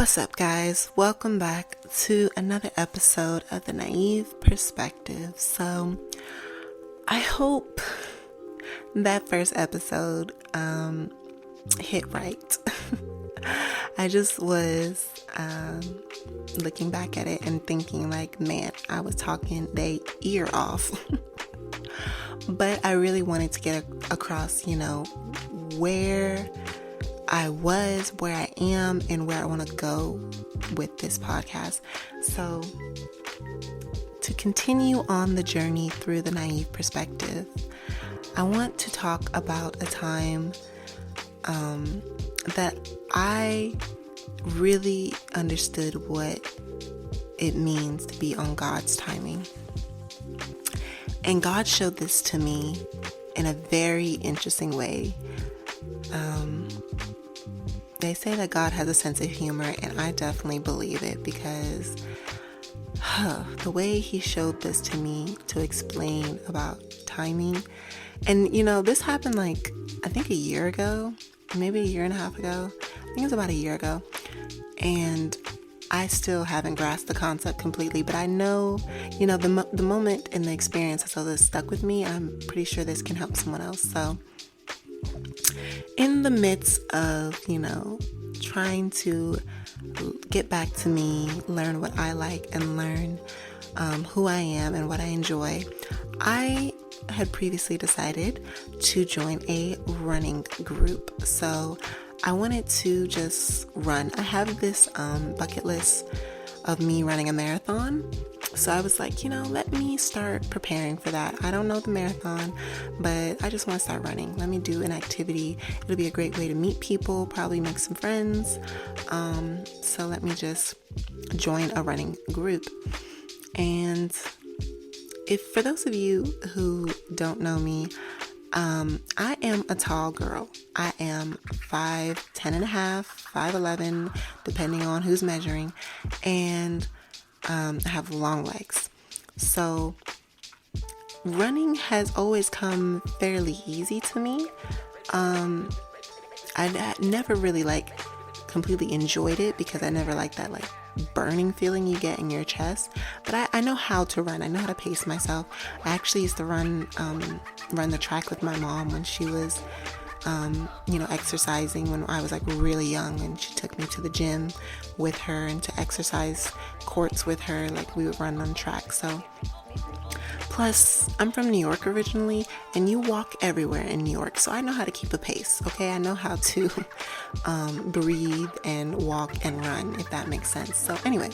What's up, guys? Welcome back to another episode of The Naive Perspective. So, I hope that first episode hit right. I just was looking back at it and thinking like, man, I was talking their ear off. But I really wanted to get across, where I was, where I am, and where I want to go with this podcast. So, to continue on the journey through the naive perspective, I want to talk about a time that I really understood what it means to be on God's timing. And God showed this to me in a very interesting way. They say that God has a sense of humor, and I definitely believe it because the way he showed this to me to explain about timing. And, this happened I think a year ago, maybe a year and a half ago. I think it was about a year ago. And I still haven't grasped the concept completely, but I know, the moment and the experience so this stuck with me. I'm pretty sure this can help someone else. So in the midst of, trying to get back to me, learn what I like and learn who I am and what I enjoy, I had previously decided to join a running group. So I wanted to just run. I have this bucket list of me running a marathon. So I was like, let me start preparing for that. I don't know the marathon, but I just want to start running. Let me do an activity. It'll be a great way to meet people, probably make some friends. So let me just join a running group. And for those of you who don't know me, I am a tall girl. I am 5'10" and a half, 5'11", depending on who's measuring, and I have long legs. So running has always come fairly easy to me. I never really completely enjoyed it because I never liked that burning feeling you get in your chest. But I know how to run. I know how to pace myself. I actually used to run the track with my mom when she was exercising when I was really young, and she took me to the gym with her and to exercise courts with her. We would run on track. So plus I'm from New York originally, and you walk everywhere in New York, so I know how to keep a pace. Okay, I know how to breathe and walk and run, if that makes sense. So anyway,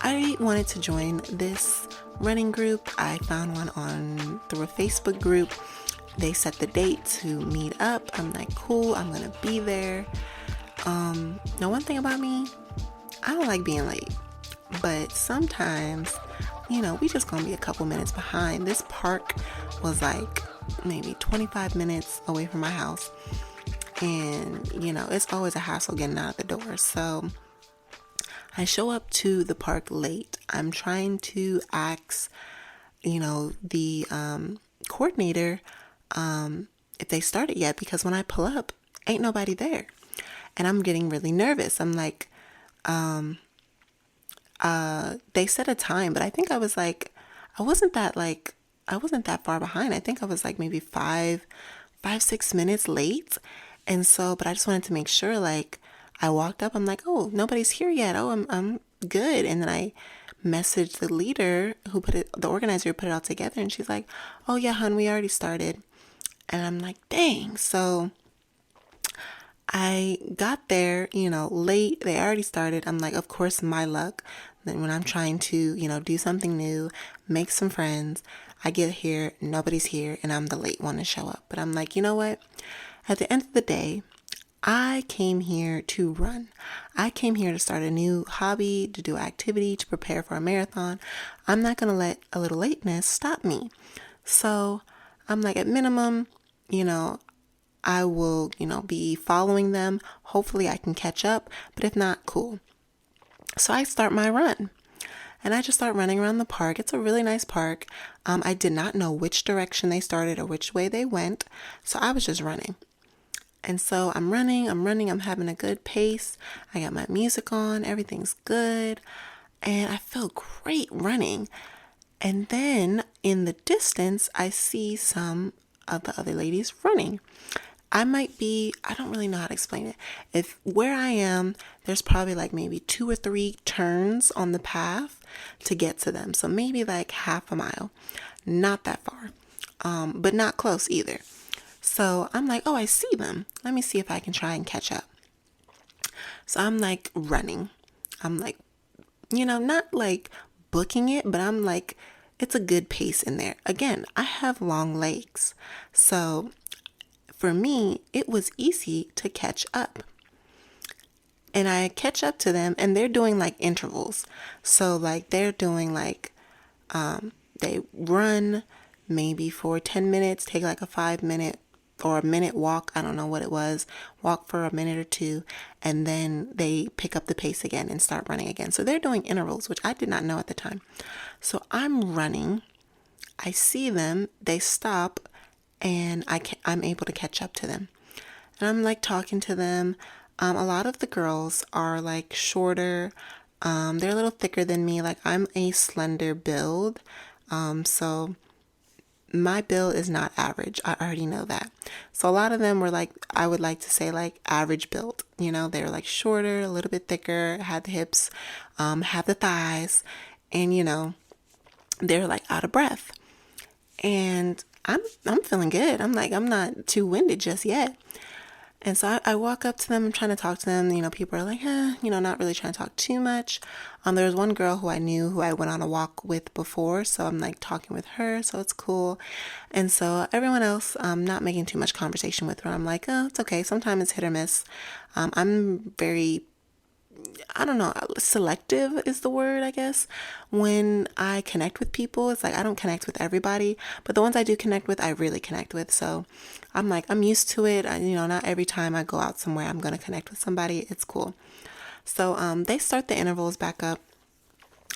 I wanted to join this running group. I found one through a Facebook group. They set the date to meet up. I'm like, cool, I'm gonna be there. Now, one thing about me, I don't like being late, but sometimes, we just gonna be a couple minutes behind. This park was maybe 25 minutes away from my house, and it's always a hassle getting out the door. So I show up to the park late. I'm trying to ask, the coordinator if they started yet, because when I pull up, ain't nobody there. And I'm getting really nervous. I'm like, they set a time, but I think I was I wasn't that far behind. I think I was maybe 6 minutes late. And so, but I just wanted to make sure, I walked up, I'm like, oh, nobody's here yet. Oh, I'm good. And then I messaged the leader the organizer who put it all together. And she's like, oh yeah, hon, we already started. And I'm like, dang. So I got there, late. They already started. I'm like, of course, my luck. Then when I'm trying to, do something new, make some friends, I get here, nobody's here, and I'm the late one to show up. But I'm like, you know what? At the end of the day, I came here to run. I came here to start a new hobby, to do activity, to prepare for a marathon. I'm not going to let a little lateness stop me. So I'm like, at minimum, I will, be following them. Hopefully I can catch up, but if not, cool. So I start my run, and I just start running around the park. It's a really nice park. I did not know which direction they started or which way they went, so I was just running. And so I'm running, I'm having a good pace. I got my music on, everything's good. And I feel great running. And then in the distance, I see some of the other ladies running. I don't really know how to explain it. If where I am, there's probably like maybe 2 or 3 turns on the path to get to them. So maybe like half a mile. Not that far, but not close either. So I'm like, oh, I see them. Let me see if I can try and catch up. So I'm like running. I'm like, not like booking it, but I'm like, it's a good pace in there. Again, I have long legs. So for me, it was easy to catch up. And I catch up to them and they're doing like intervals. So like they're doing like they run maybe for 10 minutes, take like a 5 minute or a minute walk. I don't know what it was. Walk for a minute or two, and then they pick up the pace again and start running again. So they're doing intervals, which I did not know at the time. So I'm running. I see them. They stop, and I'm able to catch up to them. And I'm like talking to them. A lot of the girls are like shorter. They're a little thicker than me. Like I'm a slender build. So my build is not average. I already know that. So a lot of them were like, I would like to say like average build. They were like shorter, a little bit thicker, had the hips, had the thighs, and they're like out of breath. And I'm feeling good. I'm like, I'm not too winded just yet. And so I walk up to them, I'm trying to talk to them. People are like, not really trying to talk too much. There was one girl who I knew who I went on a walk with before. So I'm like talking with her. So it's cool. And so everyone else, I'm not making too much conversation with her. I'm like, oh, it's okay. Sometimes it's hit or miss. I'm very, I don't know, selective is the word, I guess. When I connect with people, it's like I don't connect with everybody, but the ones I do connect with, I really connect with. So I'm like, I'm used to it. Not every time I go out somewhere, I'm going to connect with somebody. It's cool. So they start the intervals back up.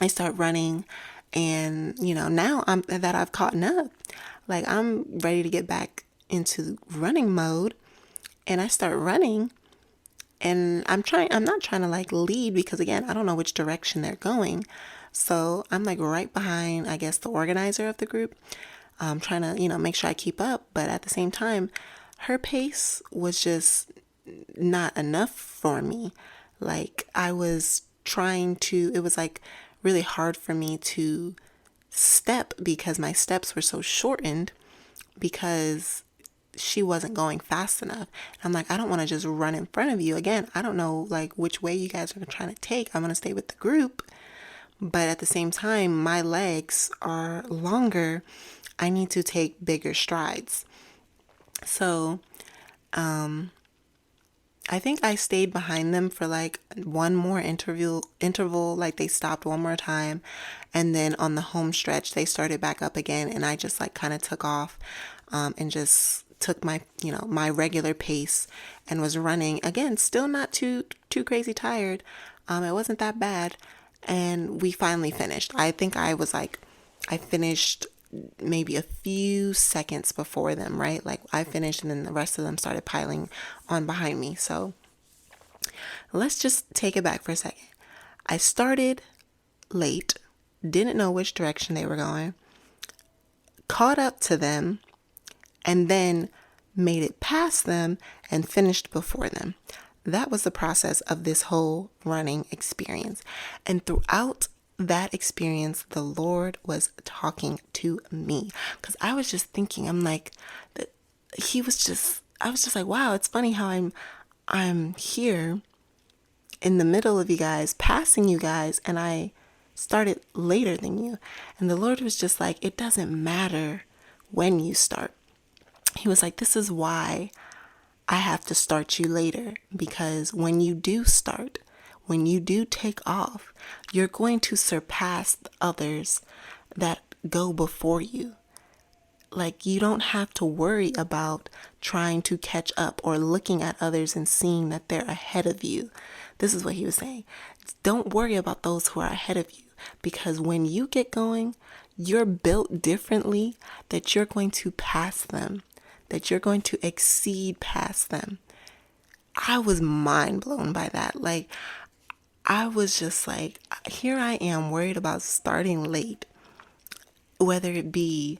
I start running, and now I've caught up. Like I'm ready to get back into running mode, and I start running. And I'm not trying to like lead because again, I don't know which direction they're going. So I'm like right behind, I guess, the organizer of the group. I'm trying to, make sure I keep up. But at the same time, her pace was just not enough for me. Like I was it was like really hard for me to step because my steps were so shortened because she wasn't going fast enough. I'm like, I don't want to just run in front of you. Again, I don't know like which way you guys are trying to take. I'm going to stay with the group. But at the same time, my legs are longer. I need to take bigger strides. So, I think I stayed behind them for like one more interval, like they stopped one more time. And then on the home stretch, they started back up again. And I just like kind of took off, and just took my, my regular pace and was running again, still not too crazy tired. It wasn't that bad. And we finally finished. I think I finished maybe a few seconds before them, right? Like I finished and then the rest of them started piling on behind me. So let's just take it back for a second. I started late, didn't know which direction they were going, caught up to them, and then made it past them and finished before them. That was the process of this whole running experience. And throughout that experience, the Lord was talking to me because I was just thinking, I'm like, I was just like, wow, it's funny how I'm here in the middle of you guys, passing you guys, and I started later than you. And the Lord was just like, it doesn't matter when you start. He was like, this is why I have to start you later, because when you do start, when you do take off, you're going to surpass the others that go before you. Like you don't have to worry about trying to catch up or looking at others and seeing that they're ahead of you. This is what he was saying. Don't worry about those who are ahead of you, because when you get going, you're built differently that you're going to pass them, that you're going to exceed past them. I was mind blown by that. Like, I was just like, here I am worried about starting late, whether it be,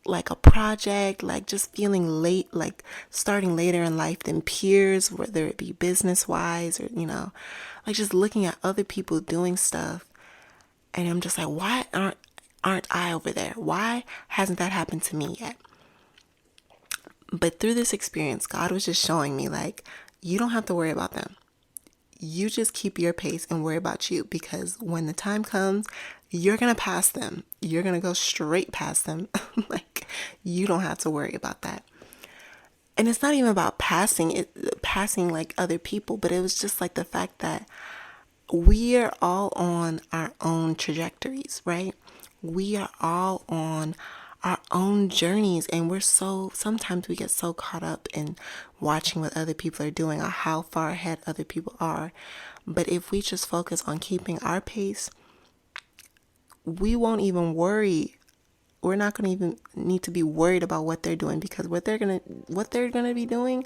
like a project, like just feeling late, like starting later in life than peers, whether it be business wise or, like just looking at other people doing stuff. And I'm just like, why aren't I over there? Why hasn't that happened to me yet? But through this experience, God was just showing me, like, you don't have to worry about them. You just keep your pace and worry about you, because when the time comes, you're going to pass them. You're going to go straight past them. Like, you don't have to worry about that. And it's not even about passing like other people, but it was just like the fact that we are all on our own trajectories, right? We are all on our own journeys, and sometimes we get so caught up in watching what other people are doing or how far ahead other people are. But if we just focus on keeping our pace, we won't even worry. We're not going to even need to be worried about what they're doing, because what they're going to be doing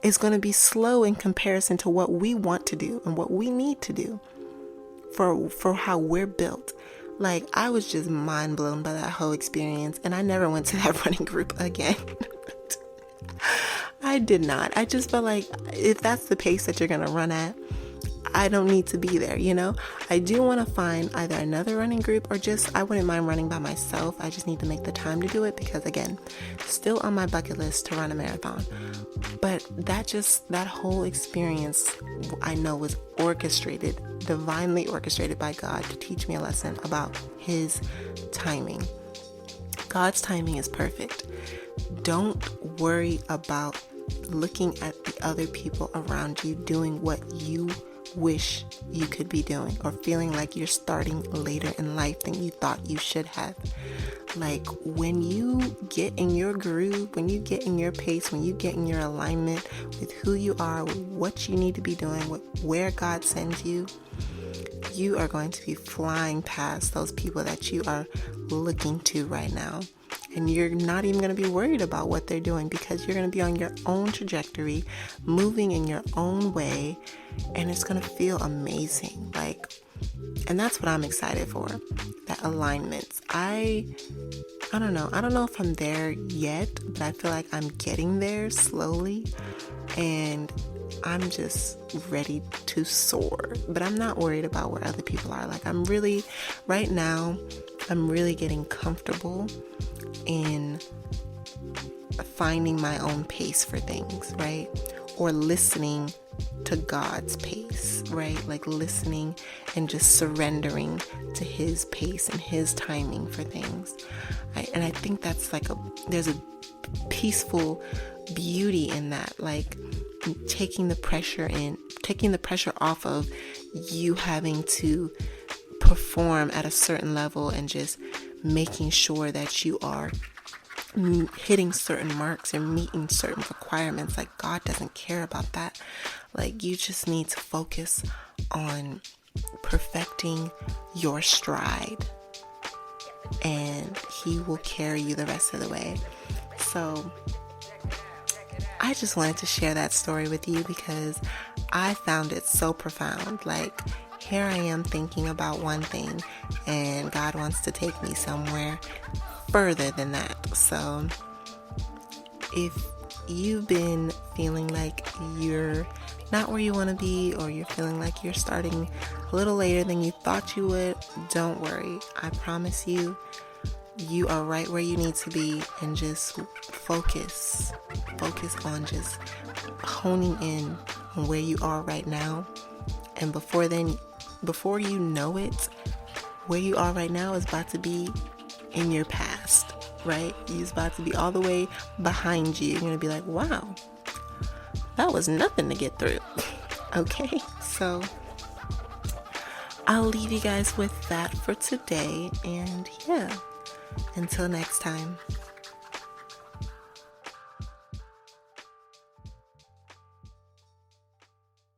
is going to be slow in comparison to what we want to do and what we need to do for how we're built. Like, I was just mind blown by that whole experience, and I never went to that running group again. I did not. I just felt like if that's the pace that you're going to run at, I don't need to be there, I do want to find either another running group or just, I wouldn't mind running by myself. I just need to make the time to do it, because again, still on my bucket list to run a marathon. But that whole experience, I know, was divinely orchestrated by God to teach me a lesson about His timing. God's timing is perfect. Don't worry about looking at the other people around you doing what you wish you could be doing, or feeling like you're starting later in life than you thought you should have. Like, when you get in your groove, when you get in your pace, when you get in your alignment with who you are, with what you need to be doing, where God sends you, you are going to be flying past those people that you are looking to right now. And you're not even going to be worried about what they're doing, because you're going to be on your own trajectory, moving in your own way, and it's going to feel amazing. And that's what I'm excited for, that alignment. I don't know. I don't know if I'm there yet, but I feel like I'm getting there slowly, and I'm just ready to soar. But I'm not worried about where other people are. Right now, I'm really getting comfortable in finding my own pace for things, right? Or listening to God's pace, right? Like listening and just surrendering to His pace and His timing for things. And I think that's there's a peaceful beauty in that, like taking the pressure off of you having to perform at a certain level, and just making sure that you are hitting certain marks and meeting certain requirements. Like, God doesn't care about that. Like, you just need to focus on perfecting your stride, and He will carry you the rest of the way. So I just wanted to share that story with you, because I found it so profound. Like, here I am thinking about one thing, and God wants to take me somewhere further than that. So if you've been feeling like you're not where you want to be, or you're feeling like you're starting a little later than you thought you would, don't worry. I promise you, you are right where you need to be, and just focus on just honing in on where you are right now. And before you know it, where you are right now is about to be in your past, right? It's about to be all the way behind you. You're going to be like, wow, that was nothing to get through. Okay, so I'll leave you guys with that for today. And yeah, until next time.